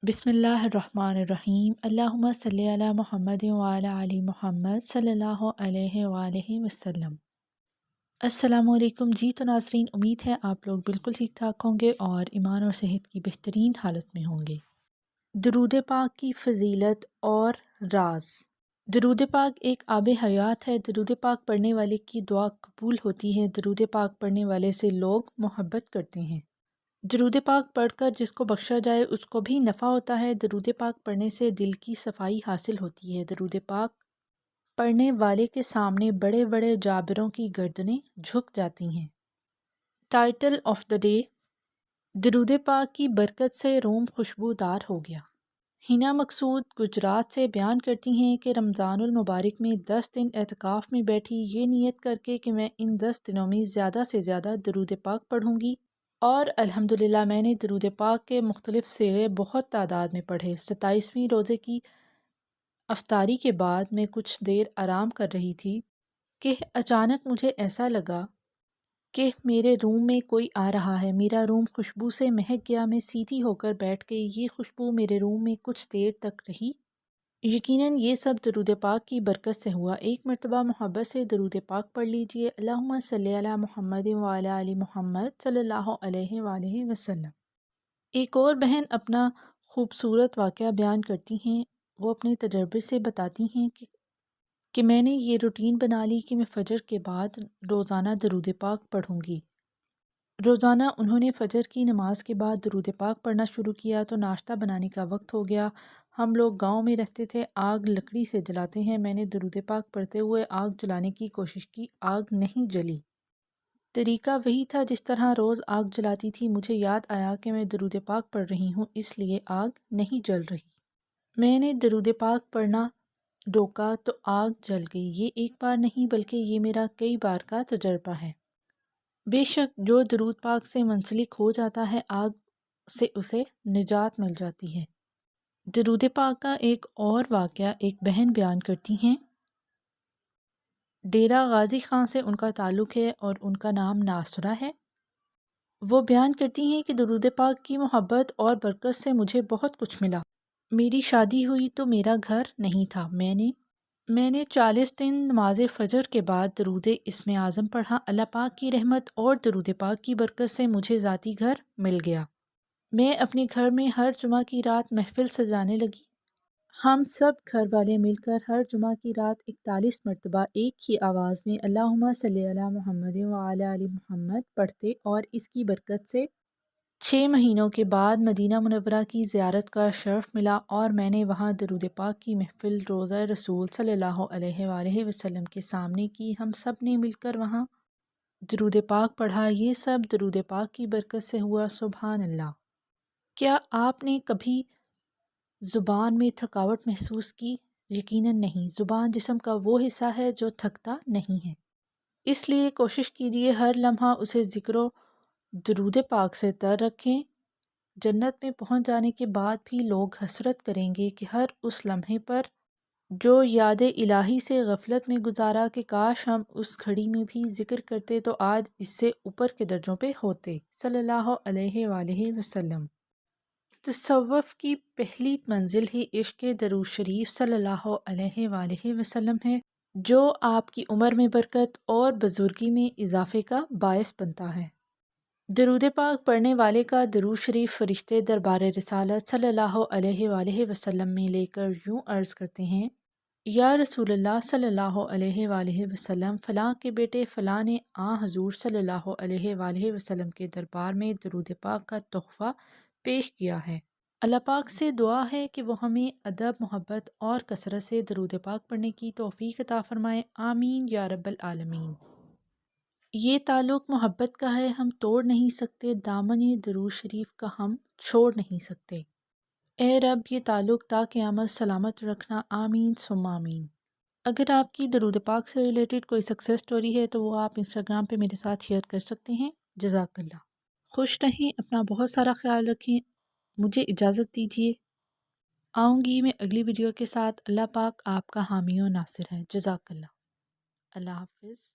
بسم اللہ الرحمن الرحیم۔ اللہم صلی علی محمد وعلی آل محمد صلی اللہ علیہ وآلہ وسلم۔ السلام علیکم جی۔ تو ناظرین، امید ہے آپ لوگ بالکل ٹھیک ٹھاک ہوں گے اور ایمان اور صحت کی بہترین حالت میں ہوں گے۔ درود پاک کی فضیلت اور راز۔ درود پاک ایک آب حیات ہے۔ درود پاک پڑھنے والے کی دعا قبول ہوتی ہے۔ درود پاک پڑھنے والے سے لوگ محبت کرتے ہیں۔ درود پاک پڑھ کر جس کو بخشا جائے اس کو بھی نفع ہوتا ہے۔ درود پاک پڑھنے سے دل کی صفائی حاصل ہوتی ہے۔ درود پاک پڑھنے والے کے سامنے بڑے بڑے جابروں کی گردنیں جھک جاتی ہیں۔ ٹائٹل آف دا ڈے: درود پاک کی برکت سے روم خوشبودار ہو گیا۔ حنا مقصود گجرات سے بیان کرتی ہیں کہ رمضان المبارک میں 10 دن اعتکاف میں بیٹھی، یہ نیت کر کے کہ میں ان 10 دنوں میں زیادہ سے زیادہ درود پاک پڑھوں گی، اور الحمدللہ میں نے درود پاک کے مختلف صیغے بہت تعداد میں پڑھے۔ 27ویں روزے کی افطاری کے بعد میں کچھ دیر آرام کر رہی تھی کہ اچانک مجھے ایسا لگا کہ میرے روم میں کوئی آ رہا ہے۔ میرا روم خوشبو سے مہک گیا۔ میں سیدھی ہو کر بیٹھ گئی۔ یہ خوشبو میرے روم میں کچھ دیر تک رہی۔ یقیناً یہ سب درود پاک کی برکت سے ہوا۔ ایک مرتبہ محبت سے درود پاک پڑھ لیجئے۔ اللہم صلی علی محمد وعلی آل محمد صلی اللہ علیہ وآلہ وسلم۔ ایک اور بہن اپنا خوبصورت واقعہ بیان کرتی ہیں۔ وہ اپنے تجربے سے بتاتی ہیں کہ میں نے یہ روٹین بنا لی کہ میں فجر کے بعد روزانہ درود پاک پڑھوں گی۔ روزانہ انہوں نے فجر کی نماز کے بعد درود پاک پڑھنا شروع کیا تو ناشتہ بنانے کا وقت ہو گیا۔ ہم لوگ گاؤں میں رہتے تھے، آگ لکڑی سے جلاتے ہیں۔ میں نے درود پاک پڑھتے ہوئے آگ جلانے کی کوشش کی، آگ نہیں جلی۔ طریقہ وہی تھا جس طرح روز آگ جلاتی تھی۔ مجھے یاد آیا کہ میں درود پاک پڑھ رہی ہوں، اس لیے آگ نہیں جل رہی۔ میں نے درود پاک پڑھنا روکا تو آگ جل گئی۔ یہ ایک بار نہیں بلکہ یہ میرا کئی بار کا تجربہ ہے۔ بے شک جو درود پاک سے منسلک ہو جاتا ہے، آگ سے اسے نجات مل جاتی ہے۔ درود پاک کا ایک اور واقعہ ایک بہن بیان کرتی ہیں۔ ڈیرہ غازی خان سے ان کا تعلق ہے اور ان کا نام ناصرہ ہے۔ وہ بیان کرتی ہیں کہ درود پاک کی محبت اور برکت سے مجھے بہت کچھ ملا۔ میری شادی ہوئی تو میرا گھر نہیں تھا۔ میں نے 40 دن نماز فجر کے بعد درود اسم اعظم پڑھا۔ اللہ پاک کی رحمت اور درود پاک کی برکت سے مجھے ذاتی گھر مل گیا۔ میں اپنے گھر میں ہر جمعہ کی رات محفل سجانے لگی۔ ہم سب گھر والے مل کر ہر جمعہ کی رات 41 مرتبہ ایک ہی آواز میں اللہم صلی علی محمد وعلی آل محمد پڑھتے، اور اس کی برکت سے 6 مہینوں کے بعد مدینہ منورہ کی زیارت کا شرف ملا اور میں نے وہاں درود پاک کی محفل روضہ رسول صلی اللہ علیہ وآلہ وسلم کے سامنے کی۔ ہم سب نے مل کر وہاں درود پاک پڑھا۔ یہ سب درود پاک کی برکت سے ہوا۔ سبحان اللہ۔ کیا آپ نے کبھی زبان میں تھکاوٹ محسوس کی؟ یقیناً نہیں۔ زبان جسم کا وہ حصہ ہے جو تھکتا نہیں ہے، اس لیے کوشش کیجیے ہر لمحہ اسے ذکر و درود پاک سے تر رکھیں۔ جنت میں پہنچ جانے کے بعد بھی لوگ حسرت کریں گے کہ ہر اس لمحے پر جو یاد الہی سے غفلت میں گزارا، کہ کاش ہم اس گھڑی میں بھی ذکر کرتے تو آج اس سے اوپر کے درجوں پہ ہوتے۔ صلی اللہ علیہ وآلہ وسلم۔ تصوف کی پہلی منزل ہی عشق درود شریف صلی اللہ علیہ وآلہ وسلم ہے، جو آپ کی عمر میں برکت اور بزرگی میں اضافے کا باعث بنتا ہے۔ درود پاک پڑھنے والے کا درود شریف فرشتے دربار رسالت صلی اللہ علیہ وآلہ وسلم میں لے کر یوں عرض کرتے ہیں: یا رسول اللہ صلی اللہ علیہ وآلہ وسلم، فلاں کے بیٹے فلاں نے حضور صلی اللہ علیہ وآلہ وسلم کے دربار میں درود پاک کا تحفہ پیش کیا ہے۔ اللہ پاک سے دعا ہے کہ وہ ہمیں ادب، محبت اور کثرت سے درود پاک پڑھنے کی توفیق عطا فرمائے۔ آمین یا رب العالمین۔ یہ تعلق محبت کا ہے، ہم توڑ نہیں سکتے۔ دامن درود شریف کا ہم چھوڑ نہیں سکتے۔ اے رب، یہ تعلق تا قیامت سلامت رکھنا۔ آمین ثم آمین۔ اگر آپ کی درود پاک سے ریلیٹڈ کوئی سکسیس سٹوری ہے تو وہ آپ انسٹاگرام پہ میرے ساتھ شیئر کر سکتے ہیں۔ جزاک اللہ۔ خوش رہیں، اپنا بہت سارا خیال رکھیں۔ مجھے اجازت دیجیے، آؤں گی میں اگلی ویڈیو کے ساتھ۔ اللہ پاک آپ کا حامی و ناصر ہے۔ جزاک اللہ۔ اللہ حافظ۔